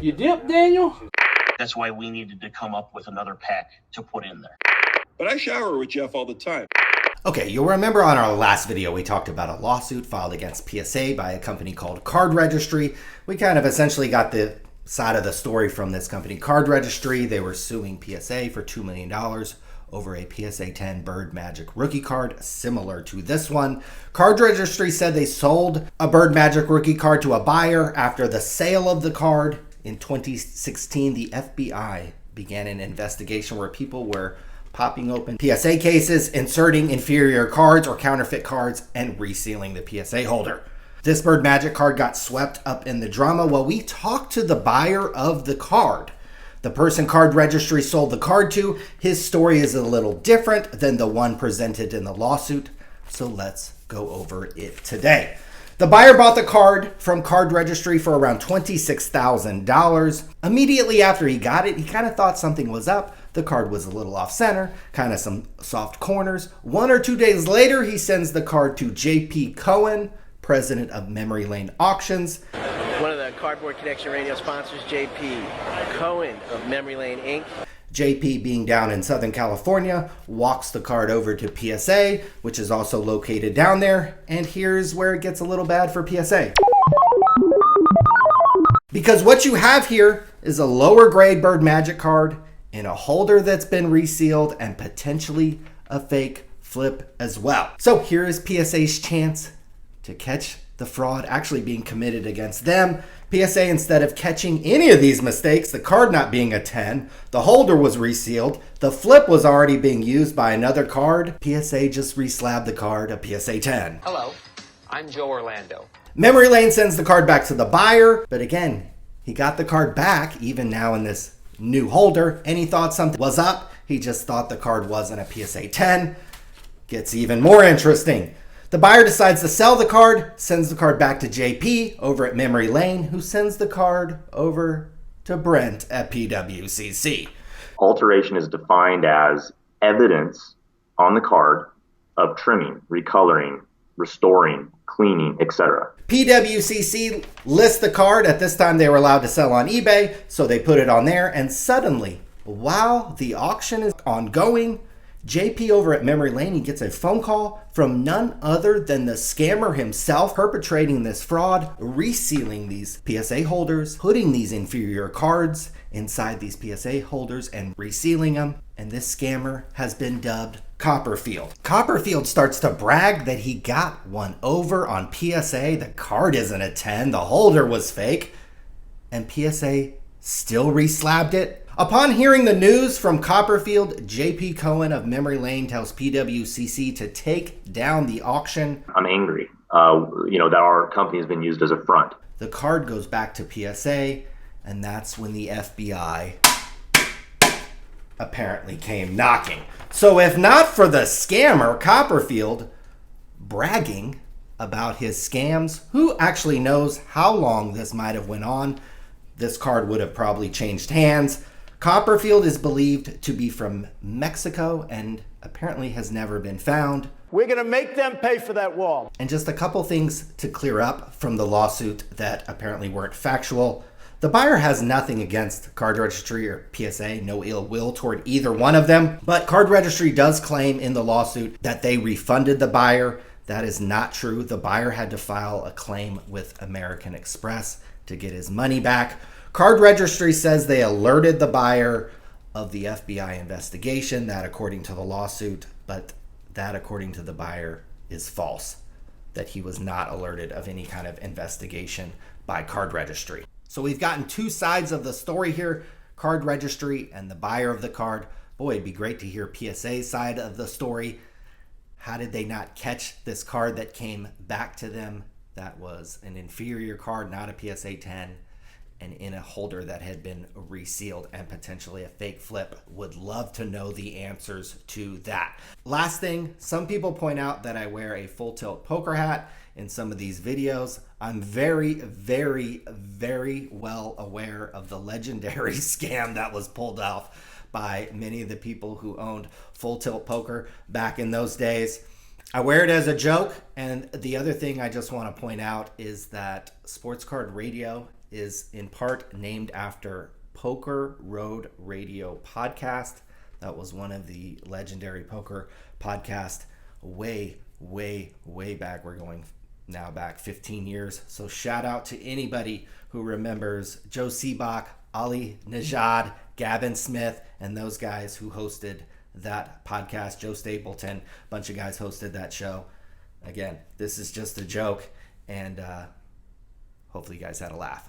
You dip, Daniel? That's why we needed to come up with another pack to put in there. But I shower with Jeff all the time. Okay, you'll remember on our last video we talked about a lawsuit filed against PSA by a company called Card Registry. We kind of essentially got the side of the story from this company, Card Registry. They were suing PSA for $2 million over a PSA 10 Bird Magic rookie card similar to this one. Card Registry said they sold a Bird Magic rookie card to a buyer. After the sale of the card in 2016, the FBI began an investigation where people were popping open PSA cases, inserting inferior cards or counterfeit cards, and resealing the PSA holder. This Bird Magic card got swept up in the drama. Well, we talked to the buyer of the card. The person Card Registry sold the card to. His story is a little different than the one presented in the lawsuit, so let's go over it today. The buyer bought the card from Card Registry for around $26,000. Immediately after he got it, he kind of thought something was up. The card was a little off center, kind of some soft corners. 1 or 2 days later, he sends the card to JP Cohen, president of Memory Lane Auctions. One of the Cardboard Connection radio sponsors, JP Cohen of Memory Lane Inc. JP, being down in Southern California, walks the card over to PSA, which is also located down there. And here's where it gets a little bad for PSA. Because what you have here is a lower grade Bird Magic card in a holder that's been resealed and potentially a fake flip as well. So here is PSA's chance to catch the fraud actually being committed against them. PSA, instead of catching any of these mistakes, the card not being a 10, the holder was resealed, the flip was already being used by another card, PSA just reslabbed the card a PSA 10. Hello, I'm Joe Orlando. Memory Lane sends the card back to the buyer, but again, he got the card back even now in this new holder, and he thought something was up. He just thought the card wasn't a PSA 10. Gets even more interesting. The buyer decides to sell the card, sends the card back to JP over at Memory Lane, who sends the card over to Brent at PWCC. Alteration is defined as evidence on the card of trimming, recoloring, restoring, cleaning, etc. PWCC lists the card. At this time, they were allowed to sell on eBay, so they put it on there. And suddenly, while the auction is ongoing, JP over at Memory Lane, he gets a phone call from none other than the scammer himself, perpetrating this fraud, resealing these PSA holders, putting these inferior cards inside these PSA holders and resealing them. And this scammer has been dubbed Copperfield. Copperfield starts to brag that he got one over on PSA. The card isn't a 10, the holder was fake, and PSA still reslabbed it. Upon hearing the news from Copperfield, JP Cohen of Memory Lane tells PWCC to take down the auction. I'm angry, that our company has been used as a front. The card goes back to PSA, and that's when the FBI apparently came knocking. So if not for the scammer, Copperfield, bragging about his scams, who actually knows how long this might have went on? This card would have probably changed hands. Copperfield is believed to be from Mexico and apparently has never been found. We're going to make them pay for that wall. And just a couple things to clear up from the lawsuit that apparently weren't factual. The buyer has nothing against Card Registry or PSA, no ill will toward either one of them. But Card Registry does claim in the lawsuit that they refunded the buyer. That is not true. The buyer had to file a claim with American Express to get his money back. Card Registry says they alerted the buyer of the FBI investigation, that according to the lawsuit, but that according to the buyer is false, that he was not alerted of any kind of investigation by Card Registry. So we've gotten two sides of the story here, Card Registry and the buyer of the card. Boy, it'd be great to hear PSA's side of the story. How did they not catch this card that came back to them? That was an inferior card, not a PSA 10. And in a holder that had been resealed and potentially a fake flip. Would love to know the answers to that. Last thing, some people point out that I wear a full tilt poker hat in some of these videos. I'm very, very, very well aware of the legendary scam that was pulled off by many of the people who owned Full Tilt Poker back in those days. I wear it as a joke. And the other thing I just want to point out is that Sports Card Radio is in part named after Poker Road Radio podcast. That was one of the legendary poker podcasts way back. We're going now back 15 years. So shout out to anybody who remembers Joe Seabach, Ali Najad, Gavin Smith, and those guys who hosted that podcast. Joe Stapleton, a bunch of guys hosted that show. Again, this is just a joke, and hopefully you guys had a laugh.